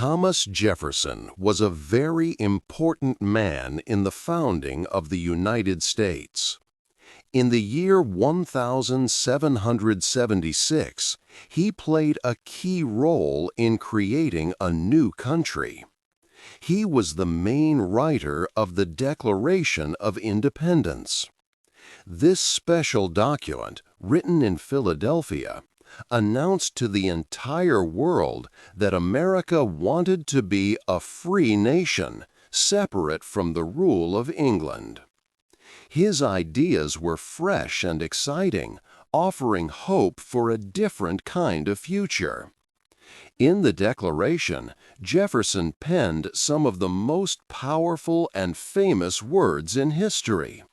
Thomas Jefferson was a very important man in the founding of the United States. In the year 1776, he played a key role in creating a new country. He was the main writer of the Declaration of Independence. This special document, written in Philadelphia, announced to the entire world that America wanted to be a free nation, separate from the rule of England. His ideas were fresh and exciting, offering hope for a different kind of future. In the Declaration, Jefferson penned some of the most powerful and famous words in history.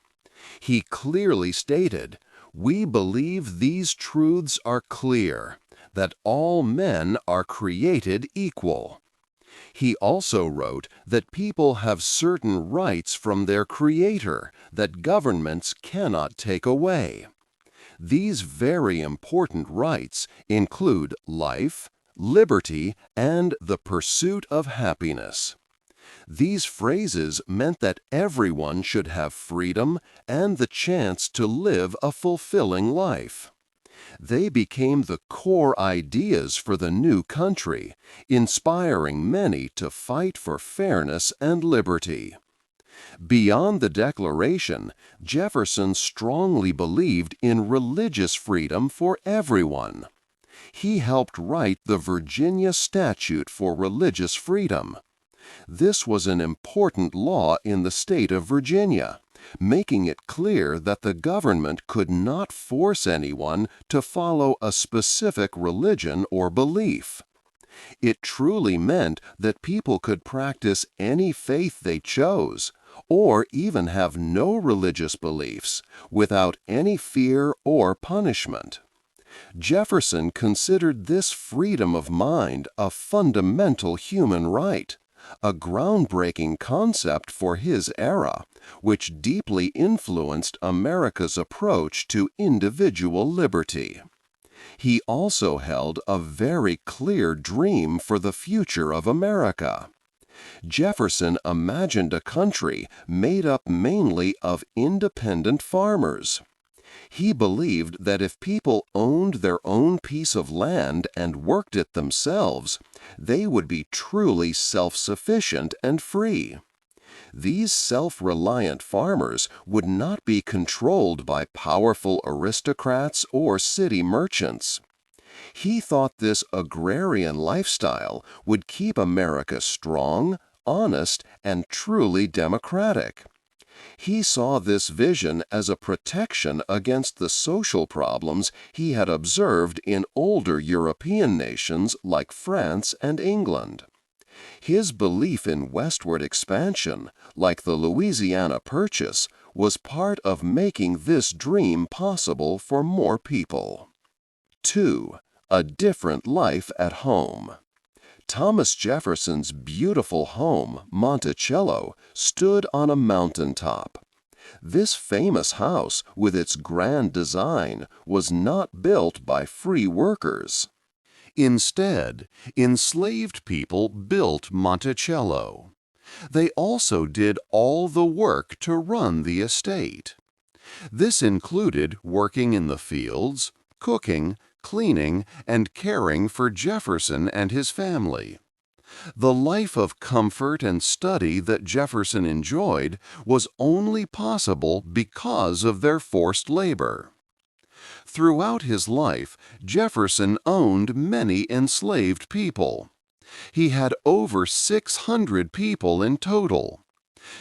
He clearly stated, "We believe these truths are clear, that all men are created equal." He also wrote that people have certain rights from their Creator that governments cannot take away. These very important rights include life, liberty, and the pursuit of happiness. These phrases meant that everyone should have freedom and the chance to live a fulfilling life. They became the core ideas for the new country, inspiring many to fight for fairness and liberty. Beyond the Declaration, Jefferson strongly believed in religious freedom for everyone. He helped write the Virginia Statute for Religious Freedom. This was an important law in the state of Virginia, making it clear that the government could not force anyone to follow a specific religion or belief. It truly meant that people could practice any faith they chose, or even have no religious beliefs, without any fear or punishment. Jefferson considered this freedom of mind a fundamental human right, a groundbreaking concept for his era, which deeply influenced America's approach to individual liberty. He also held a very clear dream for the future of America. Jefferson imagined a country made up mainly of independent farmers. He believed that if people owned their own piece of land and worked it themselves, they would be truly self-sufficient and free. These self-reliant farmers would not be controlled by powerful aristocrats or city merchants. He thought this agrarian lifestyle would keep America strong, honest, and truly democratic. He saw this vision as a protection against the social problems he had observed in older European nations like France and England. His belief in westward expansion, like the Louisiana Purchase, was part of making this dream possible for more people. 2. A different life at home. Thomas Jefferson's beautiful home, Monticello, stood on a mountaintop. This famous house, with its grand design, was not built by free workers. Instead, enslaved people built Monticello. They also did all the work to run the estate. This included working in the fields, cooking, cleaning, and caring for Jefferson and his family. The life of comfort and study that Jefferson enjoyed was only possible because of their forced labor. Throughout his life, Jefferson owned many enslaved people. He had over 600 people in total.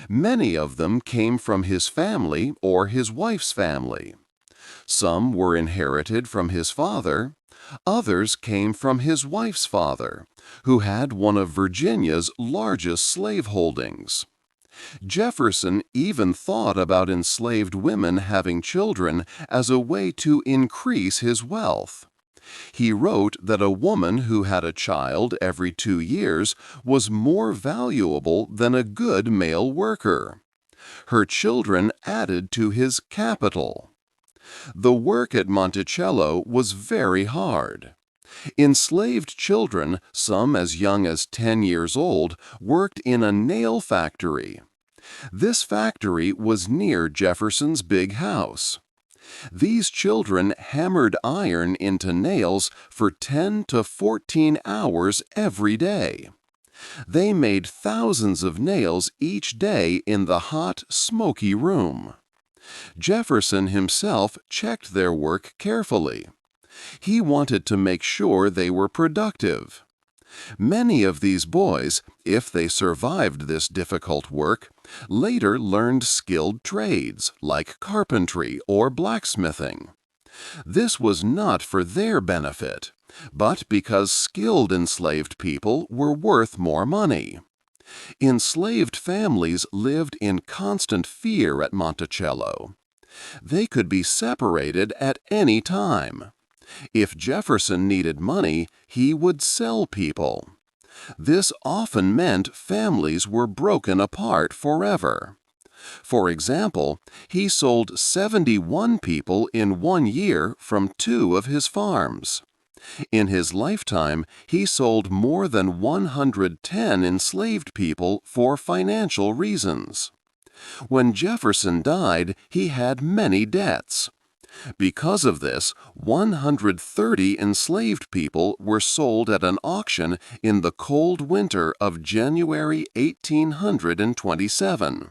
Many of them came from his family or his wife's family. Some were inherited from his father. Others came from his wife's father, who had one of Virginia's largest slaveholdings. Jefferson even thought about enslaved women having children as a way to increase his wealth. He wrote that a woman who had a child every 2 years was more valuable than a good male worker. Her children added to his capital. The work at Monticello was very hard. Enslaved children, some as young as 10 years old, worked in a nail factory. This factory was near Jefferson's big house. These children hammered iron into nails for 10 to 14 hours every day. They made thousands of nails each day in the hot, smoky room. Jefferson himself checked their work carefully. He wanted to make sure they were productive. Many of these boys, if they survived this difficult work, later learned skilled trades like carpentry or blacksmithing. This was not for their benefit, but because skilled enslaved people were worth more money. Enslaved families lived in constant fear at Monticello. They could be separated at any time. If Jefferson needed money, he would sell people. This often meant families were broken apart forever. For example, he sold 71 people in 1 year from 2 of his farms. In his lifetime, he sold more than 110 enslaved people for financial reasons. When Jefferson died, he had many debts. Because of this, 130 enslaved people were sold at an auction in the cold winter of January 1827.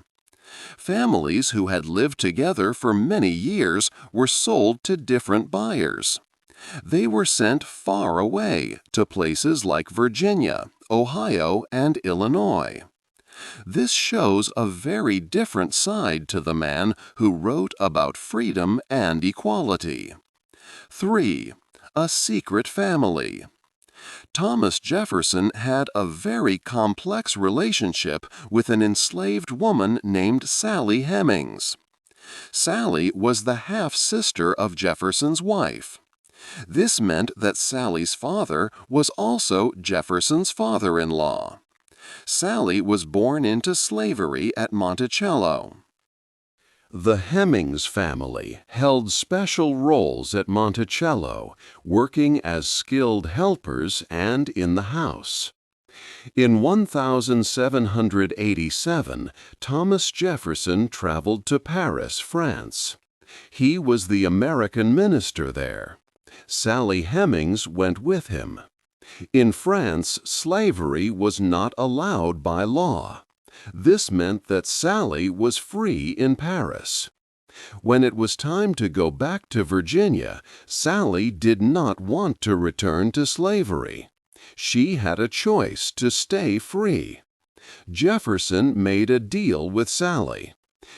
Families who had lived together for many years were sold to different buyers. They were sent far away to places like Virginia, Ohio, and Illinois. This shows a very different side to the man who wrote about freedom and equality. 3. A secret family. Thomas Jefferson had a very complex relationship with an enslaved woman named Sally Hemings. Sally was the half-sister of Jefferson's wife. This meant that Sally's father was also Jefferson's father-in-law. Sally was born into slavery at Monticello. The Hemings family held special roles at Monticello, working as skilled helpers and in the house. In 1787, Thomas Jefferson traveled to Paris, France. He was the American minister there. Sally Hemings went with him. In France, slavery was not allowed by law. This meant that Sally was free in Paris. When it was time to go back to Virginia, Sally did not want to return to slavery. She had a choice to stay free. Jefferson made a deal with Sally.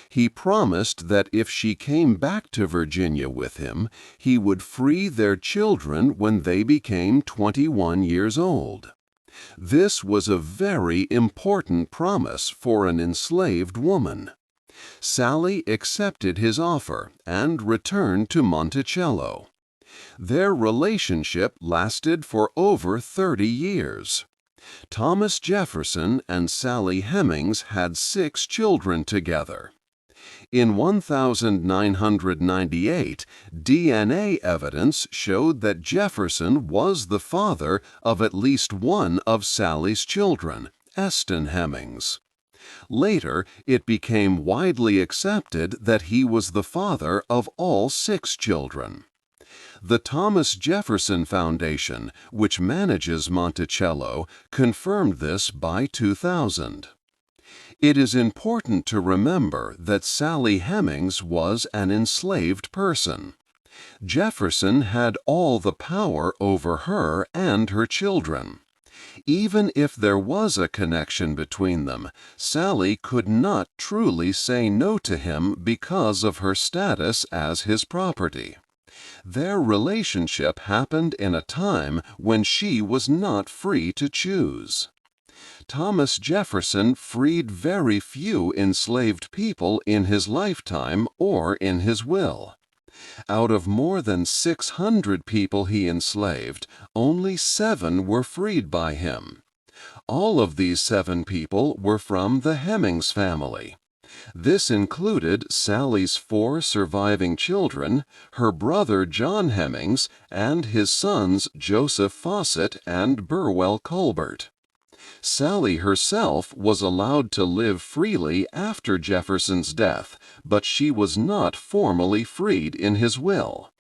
He promised that if she came back to Virginia with him, he would free their children when they became 21 years old. This was a very important promise for an enslaved woman. Sally accepted his offer and returned to Monticello. Their relationship lasted for over 30 years. Thomas Jefferson and Sally Hemings had 6 children together. In 1998, DNA evidence showed that Jefferson was the father of at least one of Sally's children, Eston Hemings. Later, it became widely accepted that he was the father of all 6 children. The Thomas Jefferson Foundation, which manages Monticello, confirmed this by 2000. It is important to remember that Sally Hemings was an enslaved person. Jefferson had all the power over her and her children. Even if there was a connection between them, Sally could not truly say no to him because of her status as his property. Their relationship happened in a time when she was not free to choose. Thomas Jefferson freed very few enslaved people in his lifetime or in his will. Out of more than 600 people he enslaved, only 7 were freed by him. All of these 7 people were from the Hemings family. This included Sally's 4 surviving children, her brother John Hemmings, and his sons Joseph Fawcett and Burwell Colbert. Sally herself was allowed to live freely after Jefferson's death, but she was not formally freed in his will.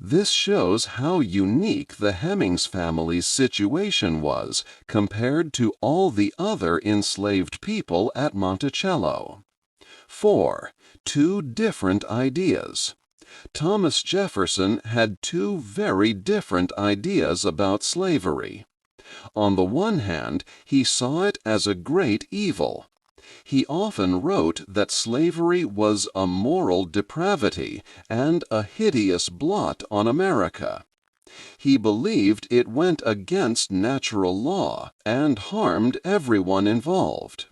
This shows how unique the Hemmings family's situation was compared to all the other enslaved people at Monticello. 4. 2 different ideas. Thomas Jefferson had 2 very different ideas about slavery. On the one hand, he saw it as a great evil. He often wrote that slavery was a moral depravity and a hideous blot on America. He believed it went against natural law and harmed everyone involved.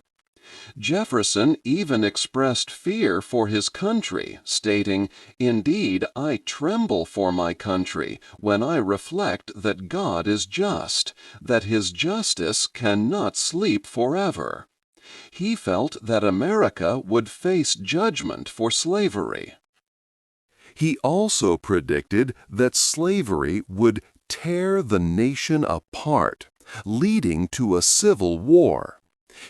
Jefferson even expressed fear for his country, stating, "Indeed, I tremble for my country when I reflect that God is just, that his justice cannot sleep forever." He felt that America would face judgment for slavery. He also predicted that slavery would tear the nation apart, leading to a civil war.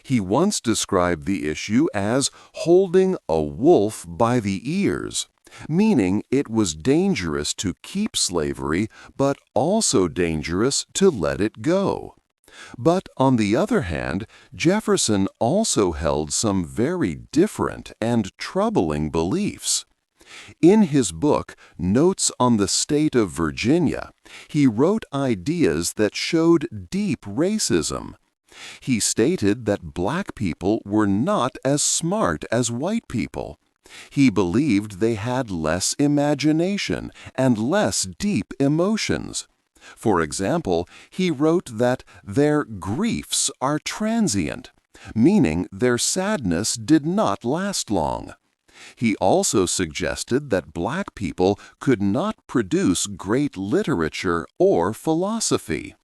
He once described the issue as holding a wolf by the ears, meaning it was dangerous to keep slavery, but also dangerous to let it go. But on the other hand, Jefferson also held some very different and troubling beliefs. In his book, Notes on the State of Virginia, he wrote ideas that showed deep racism. He stated that black people were not as smart as white people. He believed they had less imagination and less deep emotions. For example, he wrote that their griefs are transient, meaning their sadness did not last long. He also suggested that black people could not produce great literature or philosophy.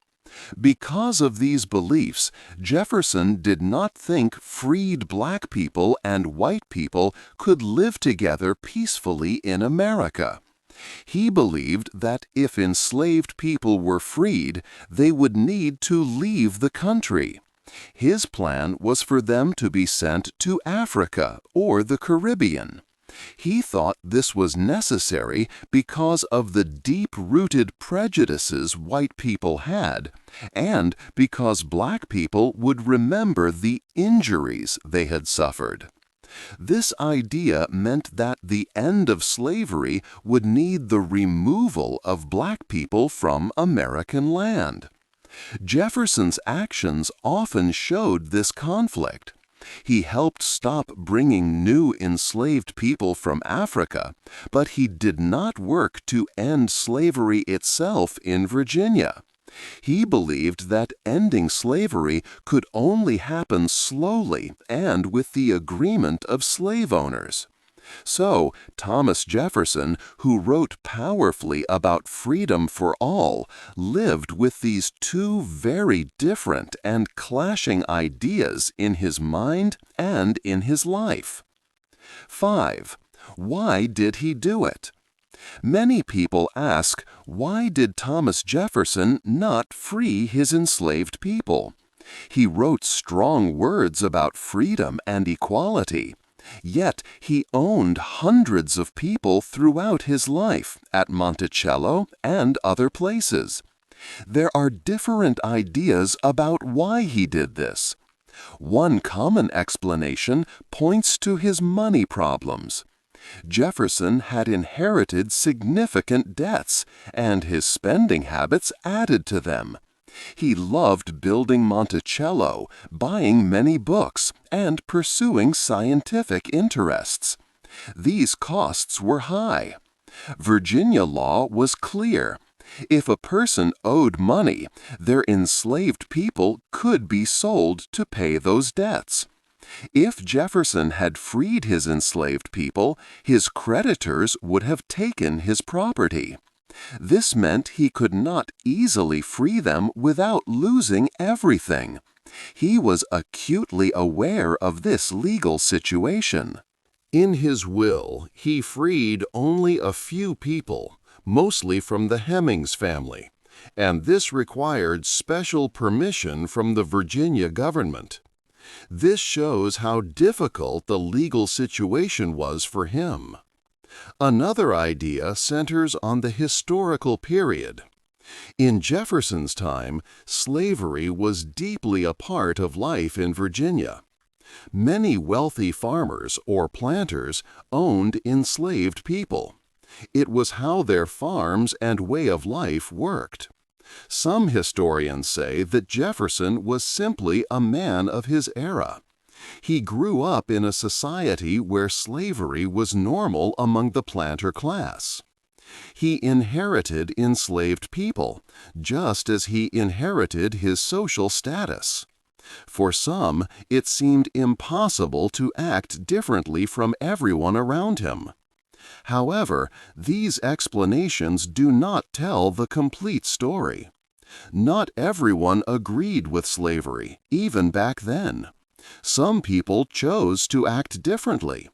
Because of these beliefs, Jefferson did not think freed black people and white people could live together peacefully in America. He believed that if enslaved people were freed, they would need to leave the country. His plan was for them to be sent to Africa or the Caribbean. He thought this was necessary because of the deep-rooted prejudices white people had, and because black people would remember the injuries they had suffered. This idea meant that the end of slavery would need the removal of black people from American land. Jefferson's actions often showed this conflict. He helped stop bringing new enslaved people from Africa, but he did not work to end slavery itself in Virginia. He believed that ending slavery could only happen slowly and with the agreement of slave owners. So, Thomas Jefferson, who wrote powerfully about freedom for all, lived with these 2 very different and clashing ideas in his mind and in his life. 5. Why did he do it? Many people ask, why did Thomas Jefferson not free his enslaved people? He wrote strong words about freedom and equality. Yet he owned hundreds of people throughout his life at Monticello and other places. There are different ideas about why he did this. One common explanation points to his money problems. Jefferson had inherited significant debts, and his spending habits added to them. He loved building Monticello, buying many books, and pursuing scientific interests. These costs were high. Virginia law was clear. If a person owed money, their enslaved people could be sold to pay those debts. If Jefferson had freed his enslaved people, his creditors would have taken his property. This meant he could not easily free them without losing everything. He was acutely aware of this legal situation. In his will, he freed only a few people, mostly from the Hemmings family, and this required special permission from the Virginia government. This shows how difficult the legal situation was for him. Another idea centers on the historical period. In Jefferson's time, slavery was deeply a part of life in Virginia. Many wealthy farmers or planters owned enslaved people. It was how their farms and way of life worked. Some historians say that Jefferson was simply a man of his era. He grew up in a society where slavery was normal among the planter class. He inherited enslaved people, just as he inherited his social status. For some, it seemed impossible to act differently from everyone around him. However, these explanations do not tell the complete story. Not everyone agreed with slavery, even back then. Some people chose to act differently.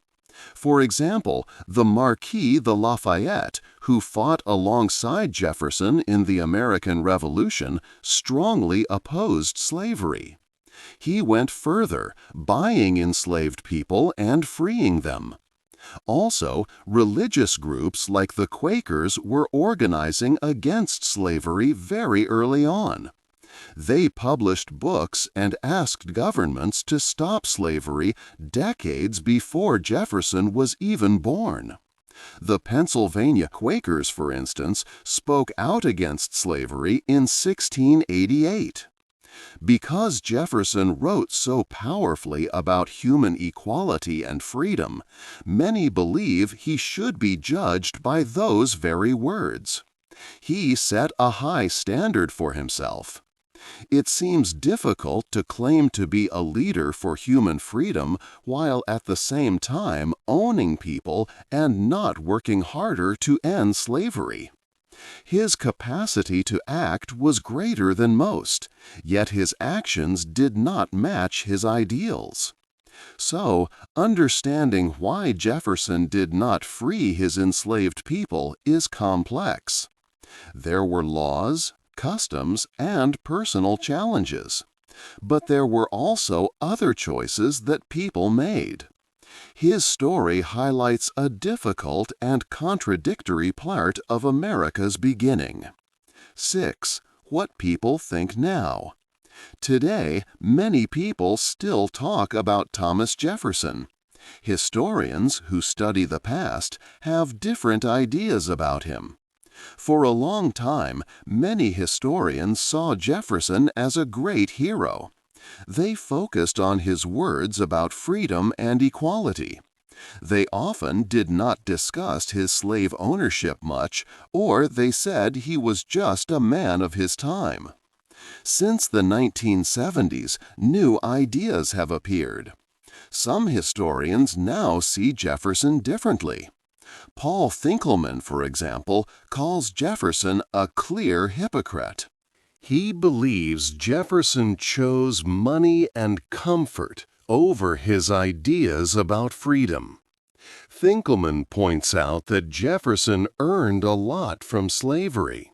For example, the Marquis de Lafayette, who fought alongside Jefferson in the American Revolution, strongly opposed slavery. He went further, buying enslaved people and freeing them. Also, religious groups like the Quakers were organizing against slavery very early on. They published books and asked governments to stop slavery decades before Jefferson was even born. The Pennsylvania Quakers, for instance, spoke out against slavery in 1688. Because Jefferson wrote so powerfully about human equality and freedom, many believe he should be judged by those very words. He set a high standard for himself. It seems difficult to claim to be a leader for human freedom while at the same time owning people and not working harder to end slavery. His capacity to act was greater than most, yet his actions did not match his ideals. So, understanding why Jefferson did not free his enslaved people is complex. There were laws, customs, and personal challenges. But there were also other choices that people made. His story highlights a difficult and contradictory part of America's beginning. 6. What people think now. Today, many people still talk about Thomas Jefferson. Historians who study the past have different ideas about him. For a long time, many historians saw Jefferson as a great hero. They focused on his words about freedom and equality. They often did not discuss his slave ownership much, or they said he was just a man of his time. Since the 1970s, new ideas have appeared. Some historians now see Jefferson differently. Paul Finkelman, for example, calls Jefferson a clear hypocrite. He believes Jefferson chose money and comfort over his ideas about freedom. Finkelman points out that Jefferson earned a lot from slavery.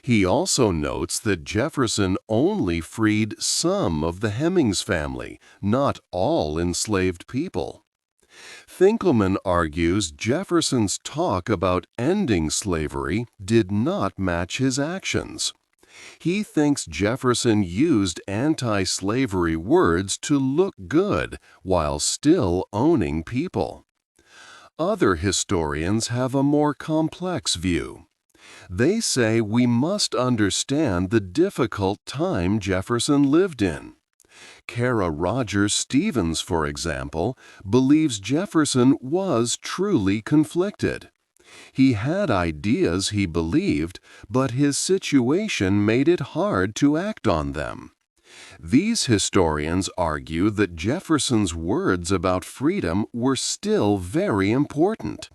He also notes that Jefferson only freed some of the Hemmings family, not all enslaved people. Finkelman argues Jefferson's talk about ending slavery did not match his actions. He thinks Jefferson used anti-slavery words to look good while still owning people. Other historians have a more complex view. They say we must understand the difficult time Jefferson lived in. Kara Rogers Stevens, for example, believes Jefferson was truly conflicted. He had ideas he believed, but his situation made it hard to act on them. These historians argue that Jefferson's words about freedom were still very important.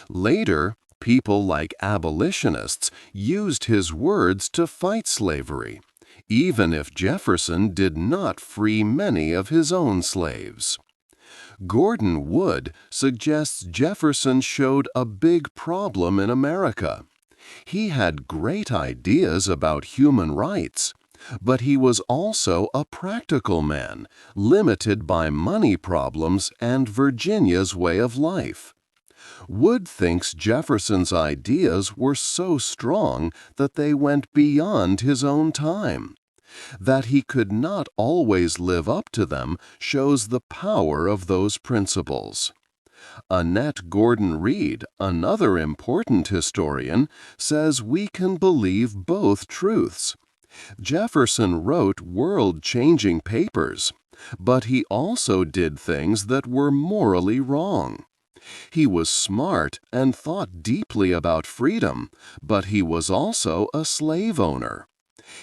Later, people like abolitionists used his words to fight slavery. even if Jefferson did not free many of his own slaves. Gordon Wood suggests Jefferson showed a big problem in America. He had great ideas about human rights, but he was also a practical man, limited by money problems and Virginia's way of life. Wood thinks Jefferson's ideas were so strong that they went beyond his own time. That he could not always live up to them shows the power of those principles. Annette Gordon Reed, another important historian, says we can believe both truths. Jefferson wrote world-changing papers, but he also did things that were morally wrong. He was smart and thought deeply about freedom, but he was also a slave owner.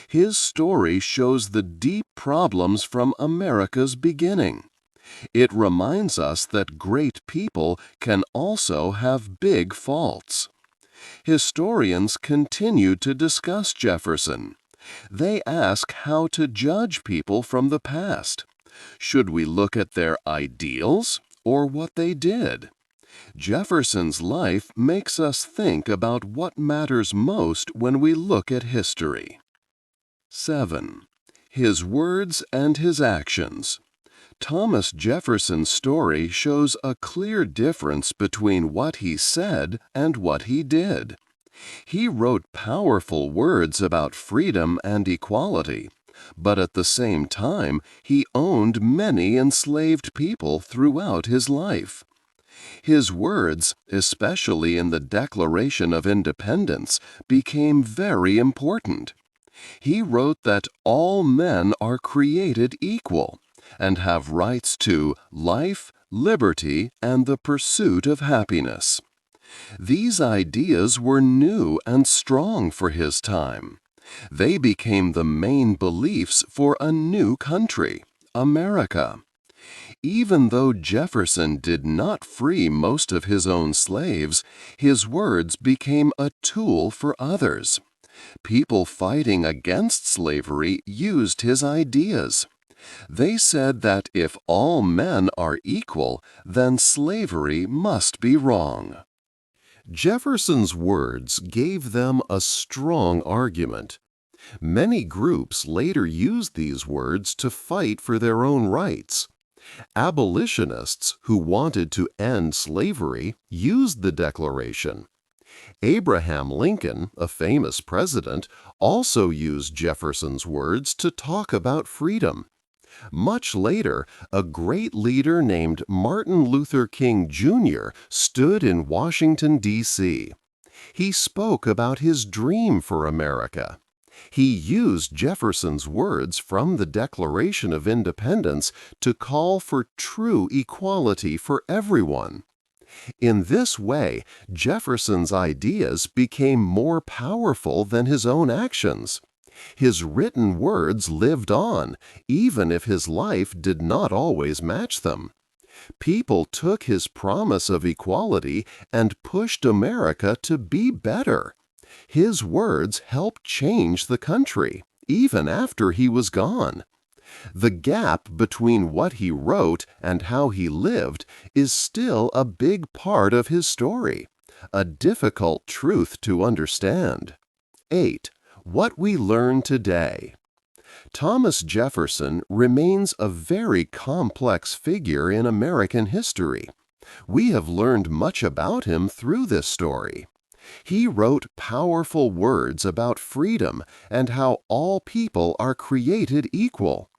His story shows the deep problems from America's beginning. It reminds us that great people can also have big faults. Historians continue to discuss Jefferson. They ask how to judge people from the past. Should we look at their ideals or what they did? Jefferson's life makes us think about what matters most when we look at history. 7. His words and his actions. Thomas Jefferson's story shows a clear difference between what he said and what he did. He wrote powerful words about freedom and equality, but at the same time he owned many enslaved people throughout his life. His words, especially in the Declaration of Independence, became very important. He wrote that all men are created equal and have rights to life, liberty, and the pursuit of happiness. These ideas were new and strong for his time. They became the main beliefs for a new country, America. Even though Jefferson did not free most of his own slaves, his words became a tool for others. People fighting against slavery used his ideas. They said that if all men are equal, then slavery must be wrong. Jefferson's words gave them a strong argument. Many groups later used these words to fight for their own rights. Abolitionists who wanted to end slavery used the Declaration. Abraham Lincoln, a famous president, also used Jefferson's words to talk about freedom. Much later, a great leader named Martin Luther King Jr. stood in Washington, D.C. He spoke about his dream for America. He used Jefferson's words from the Declaration of Independence to call for true equality for everyone. In this way, Jefferson's ideas became more powerful than his own actions. His written words lived on, even if his life did not always match them. People took his promise of equality and pushed America to be better. His words helped change the country, even after he was gone. The gap between what he wrote and how he lived is still a big part of his story, a difficult truth to understand. 8. What we learn today. Thomas Jefferson remains a very complex figure in American history. We have learned much about him through this story. He wrote powerful words about freedom and how all people are created equal.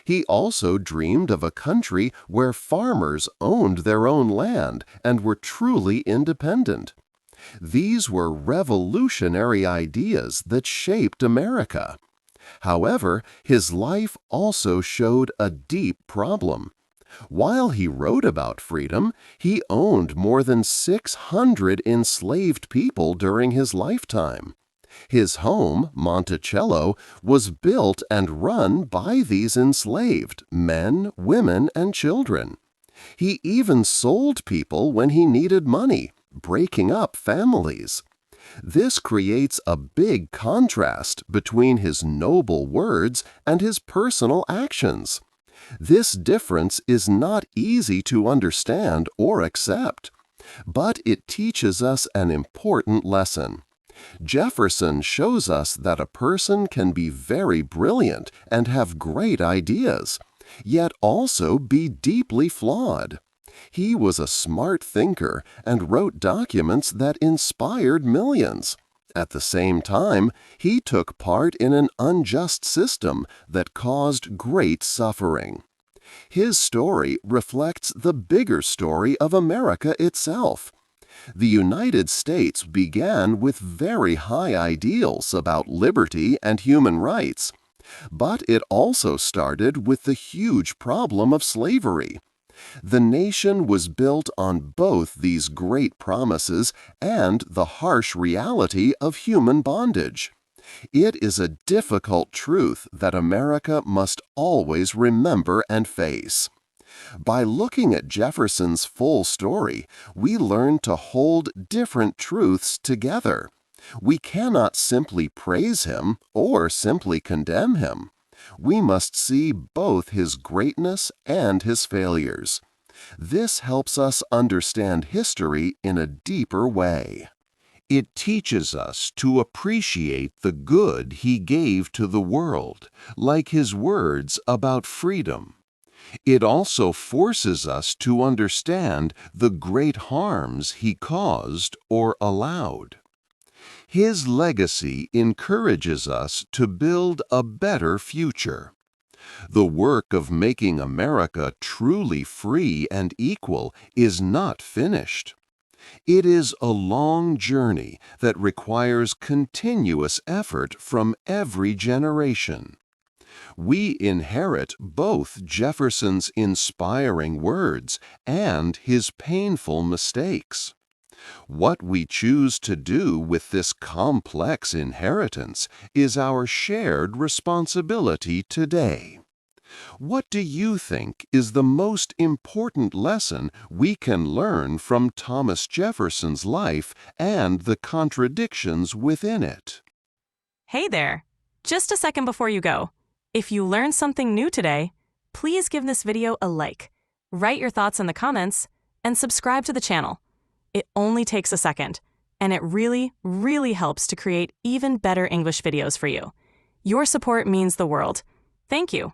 He also dreamed of a country where farmers owned their own land and were truly independent. These were revolutionary ideas that shaped America. However, his life also showed a deep problem. While he wrote about freedom, he owned more than 600 enslaved people during his lifetime. His home, Monticello, was built and run by these enslaved men, women, and children. He even sold people when he needed money, breaking up families. This creates a big contrast between his noble words and his personal actions. This difference is not easy to understand or accept, but it teaches us an important lesson. Jefferson shows us that a person can be very brilliant and have great ideas, yet also be deeply flawed. He was a smart thinker and wrote documents that inspired millions. At the same time, he took part in an unjust system that caused great suffering. His story reflects the bigger story of America itself. The United States began with very high ideals about liberty and human rights, but it also started with the huge problem of slavery. The nation was built on both these great promises and the harsh reality of human bondage. It is a difficult truth that America must always remember and face. By looking at Jefferson's full story, we learn to hold different truths together. We cannot simply praise him or simply condemn him. We must see both his greatness and his failures. This helps us understand history in a deeper way. It teaches us to appreciate the good he gave to the world, like his words about freedom. It also forces us to understand the great harms he caused or allowed. His legacy encourages us to build a better future. The work of making America truly free and equal is not finished. It is a long journey that requires continuous effort from every generation. We inherit both Jefferson's inspiring words and his painful mistakes. What we choose to do with this complex inheritance is our shared responsibility today. What do you think is the most important lesson we can learn from Thomas Jefferson's life and the contradictions within it? Hey there! Just a second before you go. If you learned something new today, please give this video a like, write your thoughts in the comments, and subscribe to the channel. It only takes a second, and it really, really helps to create even better English videos for you. Your support means the world. Thank you.